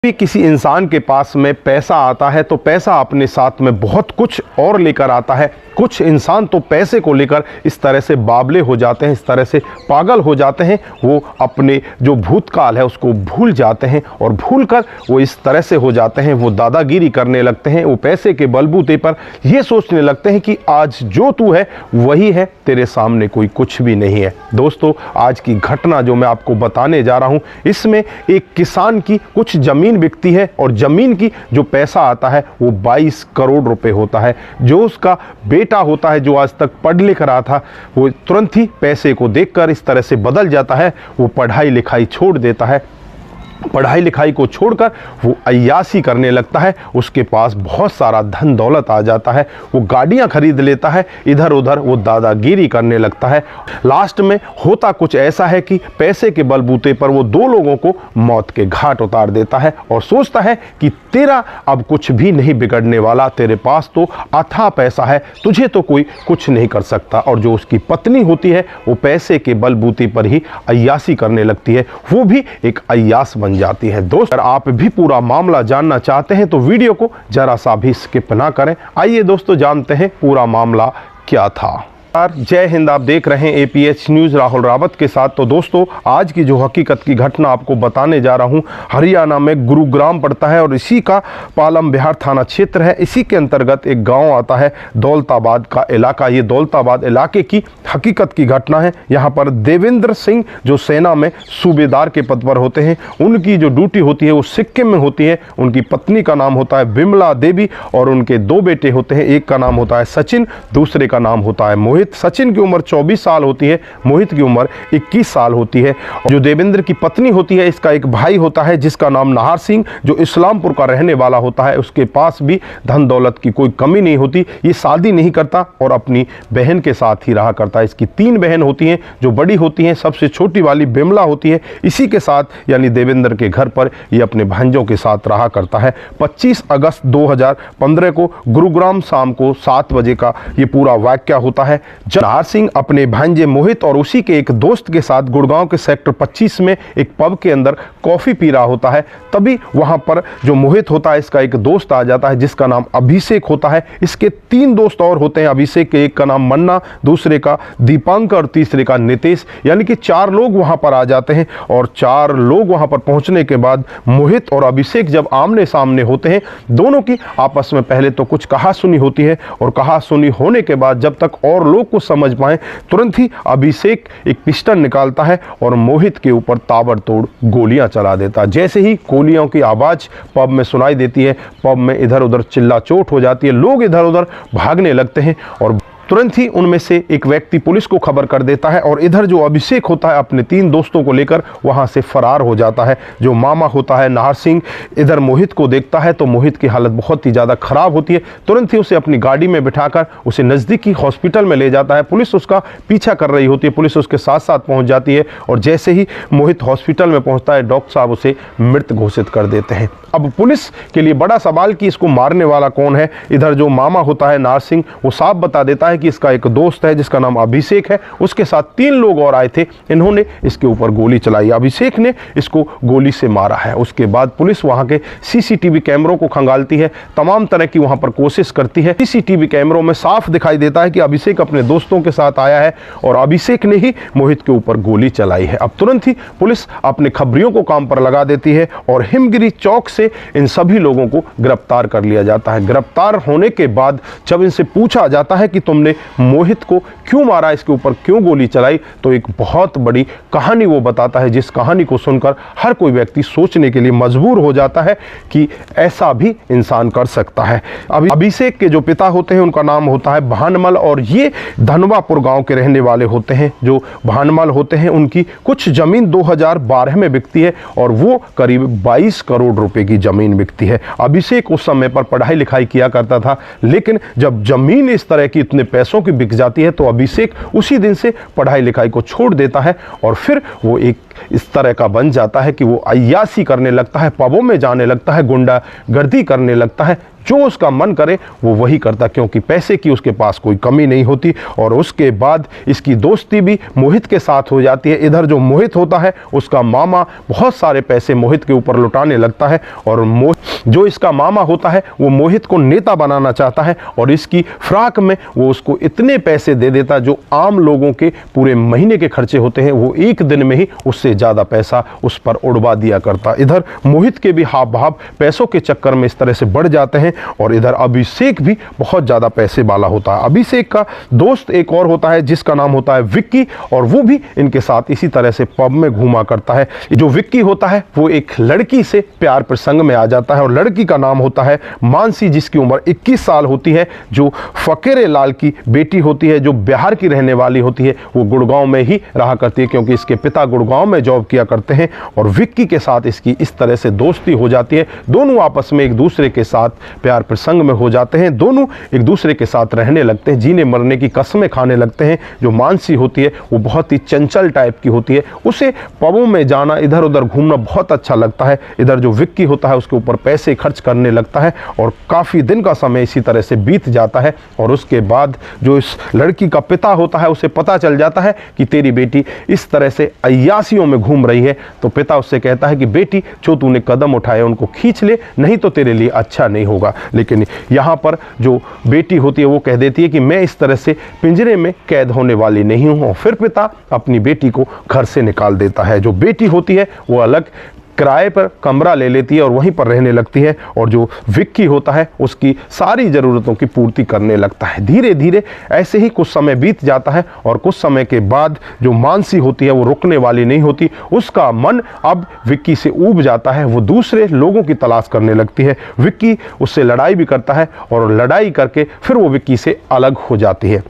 भी किसी इंसान के पास में पैसा आता है तो पैसा अपने साथ में बहुत कुछ और लेकर आता है। कुछ इंसान तो पैसे को लेकर इस तरह से बावले हो जाते हैं, इस तरह से पागल हो जाते हैं, वो अपने जो भूतकाल है उसको भूल जाते हैं और भूलकर वो इस तरह से हो जाते हैं, वो दादागिरी करने लगते हैं। वो पैसे के बलबूते पर ये सोचने लगते हैं कि आज जो तू है वही है, तेरे सामने कोई कुछ भी नहीं है। दोस्तों, आज की घटना जो मैं आपको बताने जा रहा हूँ, इसमें एक किसान की कुछ ज़मीन बिकती है और ज़मीन की जो पैसा आता है वो 22 करोड़ रुपए होता है। जो उसका बेटा होता है, जो आज तक पढ़ लिख रहा था, वो तुरंत ही पैसे को देखकर इस तरह से बदल जाता है। वो पढ़ाई लिखाई छोड़ देता है, पढ़ाई लिखाई को छोड़कर वो अय्यासी करने लगता है। उसके पास बहुत सारा धन दौलत आ जाता है, वो गाड़ियां खरीद लेता है, इधर उधर वो दादागिरी करने लगता है। लास्ट में होता कुछ ऐसा है कि पैसे के बलबूते पर वो दो लोगों को मौत के घाट उतार देता है और सोचता है कि तेरा अब कुछ भी नहीं बिगड़ने वाला, तेरे पास तो अथाह पैसा है, तुझे तो कोई कुछ नहीं कर सकता। और जो उसकी पत्नी होती है वो पैसे के बलबूते पर ही अय्यासी करने लगती है, वो भी एक अय्यास बन जाती है। दोस्त, अगर आप भी पूरा मामला जानना चाहते हैं तो वीडियो को जरा सा भी स्किप ना करें। आइए दोस्तों, जानते हैं पूरा मामला क्या था। जय हिंद, आप देख रहे हैं APH न्यूज़ राहुल रावत के साथ। तो दोस्तों, आज की जो हकीकत की घटना आपको बताने जा रहा हूं, हरियाणा में गुरुग्राम पड़ता है और इसी का पालम बिहार थाना क्षेत्र है। इसी के अंतर्गत एक गांव आता है, दौलताबाद का इलाका। ये दौलताबाद इलाके की हकीकत की घटना है। यहाँ पर देवेंद्र सिंह जो सेना में सूबेदार के पद पर होते हैं, उनकी जो ड्यूटी होती है वो सिक्किम में होती है। उनकी पत्नी का नाम होता है बिमला देवी और उनके दो बेटे होते हैं। एक का नाम होता है सचिन, दूसरे का नाम होता है मोहित। सचिन की उम्र 24 साल होती है, मोहित की उम्र 21 साल होती है। जो देवेंद्र की पत्नी होती है, इसका एक भाई होता है जिसका नाम नाहर सिंह, जो इस्लामपुर का रहने वाला होता है। उसके पास भी धन दौलत की कोई कमी नहीं होती। ये शादी नहीं करता और अपनी बहन के साथ ही रहा करता है। इसकी 3 बहन होती हैं, जो बड़ी होती हैं, सबसे छोटी वाली बिमला होती है। इसी के साथ यानी देवेंद्र के घर पर ये अपने भांजों के साथ रहा करता है। 25 अगस्त 2015 को गुरुग्राम शाम को 7 बजे का ये पूरा वाकया होता है। नाहर सिंह अपने भांजे मोहित और उसी के एक दोस्त के साथ गुड़गांव के सेक्टर 25 में एक पब के अंदर कॉफी पी रहा होता है। तभी वहां पर जो मोहित होता है, इसका एक दोस्त आ जाता है जिसका नाम अभिषेक होता है। इसके 3 दोस्त और होते हैं। अभिषेक के एक का नाम मन्ना, दूसरे का दीपांकर और तीसरे का नितेश। यानी कि 4 लोग वहां पर आ जाते हैं और 4 लोग वहां पर पहुंचने के बाद मोहित और अभिषेक जब आमने सामने होते हैं, दोनों की आपस में पहले तो कुछ कहा सुनी होती है और कहा सुनी होने के बाद जब तक और लोग को समझ पाए, तुरंत ही अभिषेक एक पिस्टल निकालता है और मोहित के ऊपर ताबड़तोड़ गोलियां चला देता है। जैसे ही गोलियों की आवाज पब में सुनाई देती है, पब में इधर उधर चिल्ला चोट हो जाती है, लोग इधर उधर भागने लगते हैं और तुरंत ही उनमें से एक व्यक्ति पुलिस को खबर कर देता है और इधर जो अभिषेक होता है अपने 3 दोस्तों को लेकर वहां से फरार हो जाता है। जो मामा होता है नाहर सिंह, इधर मोहित को देखता है तो मोहित की हालत बहुत ही ज़्यादा खराब होती है। तुरंत ही उसे अपनी गाड़ी में बिठाकर उसे नज़दीकी हॉस्पिटल में ले जाता है। पुलिस उसका पीछा कर रही होती है, पुलिस उसके साथ साथ पहुँच जाती है और जैसे ही मोहित हॉस्पिटल में पहुँचता है, डॉक्टर साहब उसे मृत घोषित कर देते हैं। अब पुलिस के लिए बड़ा सवाल कि इसको मारने वाला कौन है। इधर जो मामा होता है नाहर सिंह, वो साफ बता देता है कि इसका एक दोस्त है जिसका नाम अभिषेक है, उसके साथ 3 लोग और आए थे, इन्होंने इसके ऊपर गोली चलाई, अभिषेक ने इसको गोली से मारा है। उसके बाद पुलिस वहां के CCTV कैमरों को खंगालती है, तमाम तरह की वहां पर कोशिश करती है। CCTV कैमरों में साफ दिखाई देता है कि अभिषेक अपने दोस्तों के साथ आया है और अभिषेक ने ही मोहित के ऊपर गोली चलाई है। अब तुरंत ही पुलिस अपने खबरियों को काम पर लगा देती है और हिमगिरी चौक से इन सभी लोगों को गिरफ्तार कर लिया जाता है। गिरफ्तार होने के बाद जब इनसे पूछा जाता है कि तुमने मोहित को क्यों मारा, इसके ऊपर क्यों गोली चलाई, तो एक बहुत बड़ी कहानी वो बताता है, जिस कहानी को सुनकर हर कोई व्यक्ति सोचने के लिए मजबूर हो जाता है कि ऐसा भी इंसान कर सकता है। अभिषेक के जो पिता होते हैं उनका नाम होता है भानमल और ये धनवापुर गांव के रहने वाले होते हैं। जो भानमल होते हैं उनकी कुछ जमीन 2012 में बिकती है और वो करीब 22 करोड़ रुपए की जमीन बिकती है। अभिषेक उस समय पर पढ़ाई लिखाई किया करता था, लेकिन जब जमीन इस तरह की इतने पैसों की बिक जाती है तो अभिषेक उसी दिन से पढ़ाई लिखाई को छोड़ देता है और फिर वो एक इस तरह का बन जाता है कि वो अय्यासी करने लगता है, पबों में जाने लगता है, गुंडागर्दी करने लगता है, जो उसका मन करे वो वही करता, क्योंकि पैसे की उसके पास कोई कमी नहीं होती। और उसके बाद इसकी दोस्ती भी मोहित के साथ हो जाती है। इधर जो मोहित होता है उसका मामा बहुत सारे पैसे मोहित के ऊपर लुटाने लगता है, और जो इसका मामा होता है वो मोहित को नेता बनाना चाहता है, और इसकी फ्राक में वो उसको इतने पैसे दे देता जो आम लोगों के पूरे महीने के खर्चे होते हैं, वो एक दिन में ही उससे ज़्यादा पैसा उस पर उड़वा दिया करता। इधर मोहित के भी हाव भाव पैसों के चक्कर में इस तरह से बढ़ जाते हैं, और इधर अभिषेक भी बहुत ज़्यादा पैसे वाला होता है। अभिषेक का दोस्त एक और होता है जिसका नाम होता है विक्की, और वो भी इनके साथ इसी तरह से पब में घूमा करता है। जो विक्की होता है वो एक लड़की से प्यार प्रसंग में आ जाता है, और लड़की का नाम होता है मानसी, जिसकी उम्र 21 साल होती है, जो फकीरे लाल की बेटी होती है, जो बिहार की रहने वाली होती है। वो गुड़गांव में ही रहा करती है क्योंकि इसके पिता गुड़गांव में जॉब किया करते हैं, और विक्की के साथ इसकी इस तरह से दोस्ती हो जाती है। दोनों आपस में एक दूसरे के साथ प्यार प्रसंग में हो जाते हैं, दोनों एक दूसरे के साथ रहने लगते हैं, जीने मरने की कसमें खाने लगते हैं। जो मानसी होती है वो बहुत ही चंचल टाइप की होती है, उसे पबों में जाना, इधर उधर घूमना बहुत अच्छा लगता है। इधर जो विक्की होता है उसके ऊपर पैसे खर्च करने लगता है, और काफ़ी दिन का समय इसी तरह से बीत जाता है। और उसके बाद जो इस लड़की का पिता होता है उसे पता चल जाता है कि तेरी बेटी इस तरह से अय्यासियों में घूम रही है, तो पिता उससे कहता है कि बेटी जो तूने कदम उठाए उनको खींच ले, नहीं तो तेरे लिए अच्छा नहीं होगा। लेकिन यहाँ पर जो बेटी होती है वो कह देती है कि मैं इस तरह से पिंजरे में कैद होने वाली नहीं हूँ, और फिर पिता अपनी बेटी को घर से निकाल देता है। जो बेटी होती है वो अलग किराए पर कमरा ले लेती है और वहीं पर रहने लगती है, और जो विक्की होता है उसकी सारी ज़रूरतों की पूर्ति करने लगता है। धीरे धीरे ऐसे ही कुछ समय बीत जाता है, और कुछ समय के बाद जो मानसी होती है वो रुकने वाली नहीं होती, उसका मन अब विक्की से ऊब जाता है, वो दूसरे लोगों की तलाश करने लगती है। विक्की उससे लड़ाई भी करता है, और लड़ाई करके फिर वो विक्की से अलग हो जाती है।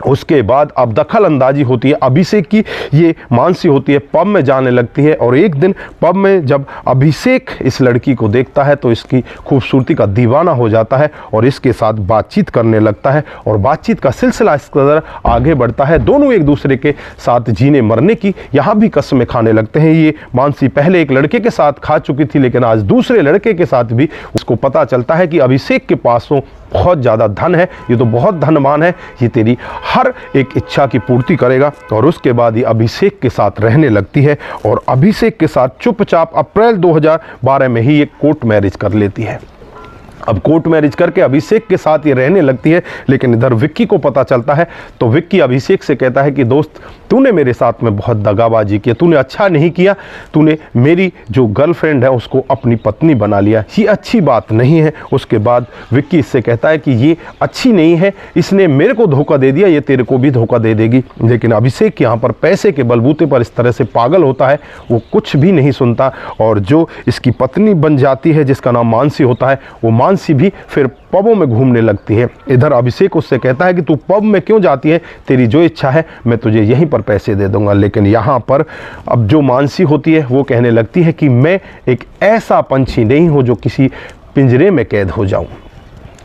उसके बाद अब दखल अंदाजी होती है अभिषेक की। ये मानसी होती है पब में जाने लगती है, और एक दिन पब में जब अभिषेक इस लड़की को देखता है तो इसकी खूबसूरती का दीवाना हो जाता है, और इसके साथ बातचीत करने लगता है, और बातचीत का सिलसिला इस कदर आगे बढ़ता है, दोनों एक दूसरे के साथ जीने मरने की यहाँ भी कसमें खाने लगते हैं। ये मानसी पहले एक लड़के के साथ खा चुकी थी, लेकिन आज दूसरे लड़के के साथ भी उसको पता चलता है कि अभिषेक के पास तो बहुत ज़्यादा धन है, ये तो बहुत धनवान है, ये तेरी हर एक इच्छा की पूर्ति करेगा। और उसके बाद ये अभिषेक के साथ रहने लगती है, और अभिषेक के साथ चुपचाप अप्रैल 2012 में ही ये कोर्ट मैरिज कर लेती है। अब कोर्ट मैरिज करके अभिषेक के साथ ये रहने लगती है, लेकिन इधर विक्की को पता चलता है, तो विक्की अभिषेक से कहता है कि दोस्त तूने मेरे साथ में बहुत दगाबाजी की, तूने अच्छा नहीं किया, तूने मेरी जो गर्लफ्रेंड है उसको अपनी पत्नी बना लिया, ये अच्छी बात नहीं है। उसके बाद विक्की इससे कहता है कि ये अच्छी नहीं है, इसने मेरे को धोखा दे दिया, ये तेरे को भी धोखा दे देगी। लेकिन अभिषेक यहाँ पर पैसे के बलबूते पर इस तरह से पागल होता है, वो कुछ भी नहीं सुनता, और जो इसकी पत्नी बन जाती है जिसका नाम मानसी होता है, वो मानसी भी फिर पबों में घूमने लगती है। इधर अभिषेक उससे कहता है कि तू पब में क्यों जाती है, तेरी जो इच्छा है मैं तुझे यहीं पर पैसे दे दूंगा। लेकिन यहाँ पर अब जो मानसी होती है वो कहने लगती है कि मैं एक ऐसा पंछी नहीं हूँ जो किसी पिंजरे में कैद हो जाऊँ,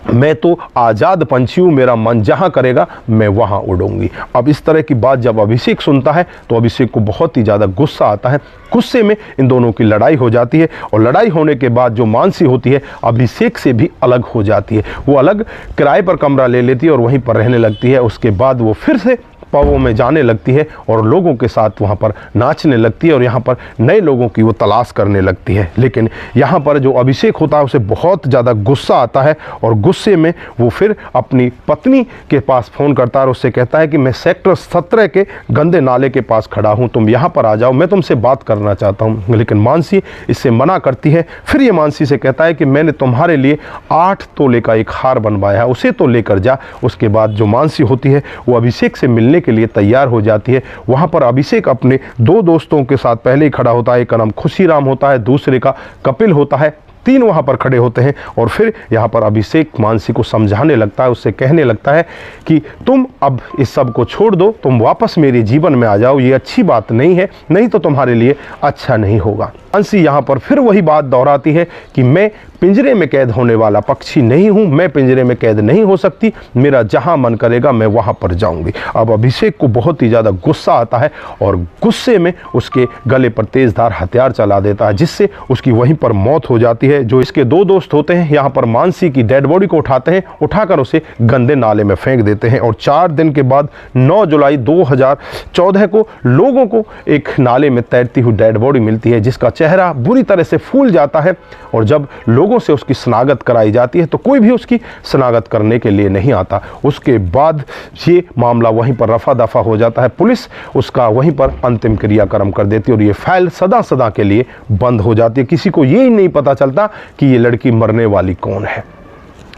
मैं तो आज़ाद पंछी हूँ, मेरा मन जहाँ करेगा मैं वहाँ उड़ूंगी। अब इस तरह की बात जब अभिषेक सुनता है तो अभिषेक को बहुत ही ज़्यादा गुस्सा आता है। गुस्से में इन दोनों की लड़ाई हो जाती है, और लड़ाई होने के बाद जो मानसी होती है अभिषेक से भी अलग हो जाती है। वो अलग किराए पर कमरा ले लेती है और वहीं पर रहने लगती है। उसके बाद वो फिर से पबों में जाने लगती है और लोगों के साथ वहाँ पर नाचने लगती है, और यहाँ पर नए लोगों की वो तलाश करने लगती है। लेकिन यहाँ पर जो अभिषेक होता है उसे बहुत ज़्यादा गुस्सा आता है, और गुस्से में वो फिर अपनी पत्नी के पास फ़ोन करता है और उससे कहता है कि मैं सेक्टर 17 के गंदे नाले के पास खड़ा हूँ, तुम यहाँ पर आ जाओ, मैं तुमसे बात करना चाहता हूँ। लेकिन मानसी इससे मना करती है। फिर ये मानसी से कहता है कि मैंने तुम्हारे लिए 8 तोले का एक हार बनवाया है, उसे तो लेकर जा। उसके बाद जो मानसी होती है वो अभिषेक से मिलने के लिए तैयार हो जाती है। वहां पर अभिषेक अपने 2 दोस्तों के साथ पहले ही खड़ा होता है, एक का नाम खुशीराम होता है, दूसरे का कपिल होता है। 3 वहां पर खड़े होते हैं, और फिर यहाँ पर अभिषेक मानसी को समझाने लगता है, उससे कहने लगता है कि तुम अब इस सब को छोड़ दो, तुम वापस मेरे जीवन में आ जाओ, ये अच्छी बात नहीं है, नहीं तो तुम्हारे लिए अच्छा नहीं होगा। मानसी यहाँ पर फिर वही बात दोहराती है कि मैं पिंजरे में कैद होने वाला पक्षी नहीं हूं, मैं पिंजरे में कैद नहीं हो सकती, मेरा जहां मन करेगा मैं वहां पर जाऊंगी। अब अभिषेक को बहुत ही ज़्यादा गुस्सा आता है और गुस्से में उसके गले पर तेजधार हथियार चला देता है, जिससे उसकी वहीं पर मौत हो जाती है। जो इसके दो दोस्त होते हैं यहाँ पर मानसी की डेड बॉडी को उठाते हैं, उठाकर उसे गंदे नाले में फेंक देते हैं और 4 दिन के बाद 9 जुलाई 2014 को लोगों को एक नाले में तैरती हुई डेड बॉडी मिलती है, जिसका चेहरा बुरी तरह से फूल जाता है। और जब लोगों से उसकी शनाख्त कराई जाती है तो कोई भी उसकी शनाख्त करने के लिए नहीं आता। उसके बाद ये मामला वहीं पर रफा दफा हो जाता है, पुलिस उसका वहीं पर अंतिम क्रियाक्रम कर देती है और ये फाइल सदा सदा के लिए बंद हो जाती है। किसी को यही नहीं पता चलता कि ये लड़की मरने वाली कौन है।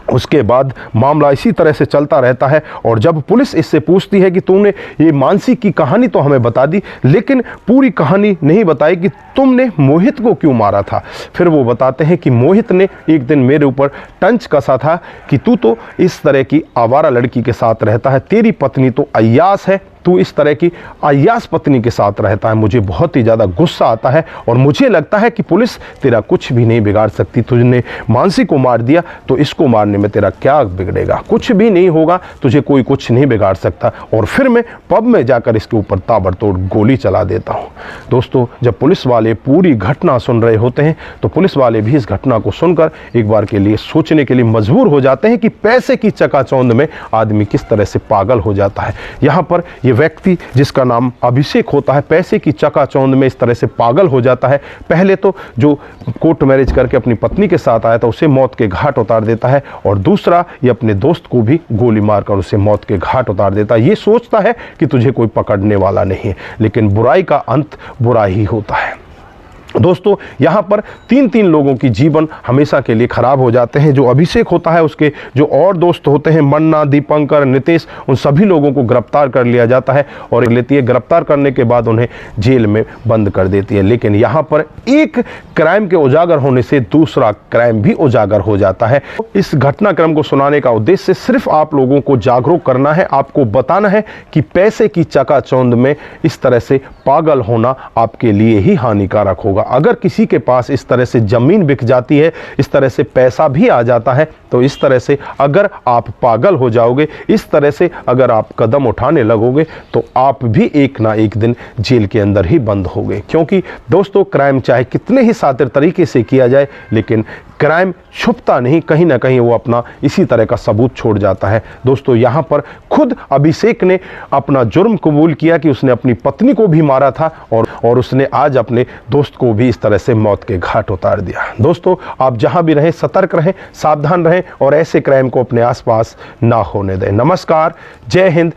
उसके बाद मामला इसी तरह से चलता रहता है और जब पुलिस इससे पूछती है कि तुमने ये मानसी की कहानी तो हमें बता दी, लेकिन पूरी कहानी नहीं बताई कि तुमने मोहित को क्यों मारा था, फिर वो बताते हैं कि मोहित ने एक दिन मेरे ऊपर टंच कसा था कि तू तो इस तरह की आवारा लड़की के साथ रहता है, तेरी पत्नी तो अय्यास है, तू इस तरह की अय्यास पत्नी के साथ रहता है। मुझे बहुत ही ज़्यादा गुस्सा आता है और मुझे लगता है कि पुलिस तेरा कुछ भी नहीं बिगाड़ सकती। तुझने मानसी को मार दिया तो इसको मारने में तेरा क्या बिगड़ेगा, कुछ भी नहीं होगा, तुझे कोई कुछ नहीं बिगाड़ सकता। और फिर मैं पब में जाकर इसके ऊपर ताबड़तोड़ गोली चला देता हूँ। दोस्तों, जब पुलिस वाले पूरी घटना सुन रहे होते हैं तो पुलिस वाले भी इस घटना को सुनकर एक बार के लिए सोचने के लिए मजबूर हो जाते हैं कि पैसे की चकाचौंध में आदमी किस तरह से पागल हो जाता है। यहाँ पर व्यक्ति जिसका नाम अभिषेक होता है पैसे की चकाचौंध में इस तरह से पागल हो जाता है। पहले तो जो कोर्ट मैरिज करके अपनी पत्नी के साथ आया था उसे मौत के घाट उतार देता है और दूसरा ये अपने दोस्त को भी गोली मारकर उसे मौत के घाट उतार देता है। ये सोचता है कि तुझे कोई पकड़ने वाला नहीं है, लेकिन बुराई का अंत बुरा ही होता है। दोस्तों, यहाँ पर 3 लोगों की जीवन हमेशा के लिए खराब हो जाते हैं। जो अभिषेक होता है उसके जो और दोस्त होते हैं मन्ना, दीपंकर, नितेश, उन सभी लोगों को गिरफ्तार कर लिया जाता है और लेती है। गिरफ्तार करने के बाद उन्हें जेल में बंद कर देती है। लेकिन यहाँ पर एक क्राइम के उजागर होने से दूसरा क्राइम भी उजागर हो जाता है। इस घटनाक्रम को सुनाने का उद्देश्य सिर्फ आप लोगों को जागरूक करना है, आपको बताना है कि पैसे की चकाचौंध में इस तरह से पागल होना आपके लिए ही हानिकारक होगा। अगर किसी के पास इस तरह से जमीन बिक जाती है, इस तरह से पैसा भी आ जाता है, तो इस तरह से अगर आप पागल हो जाओगे, इस तरह से अगर आप कदम उठाने लगोगे तो आप भी एक ना एक दिन जेल के अंदर ही बंद होगे। क्योंकि दोस्तों, क्राइम चाहे कितने ही सातिर तरीके से किया जाए, लेकिन क्राइम छुपता नहीं, कहीं ना कहीं वो अपना इसी तरह का सबूत छोड़ जाता है। दोस्तों, यहाँ पर खुद अभिषेक ने अपना जुर्म कबूल किया कि उसने अपनी पत्नी को भी मारा था और उसने आज अपने दोस्त को भी इस तरह से मौत के घाट उतार दिया। दोस्तों, आप जहां भी रहें सतर्क रहें, सावधान रहें और ऐसे क्राइम को अपने आसपास ना होने दें। नमस्कार, जय हिंद।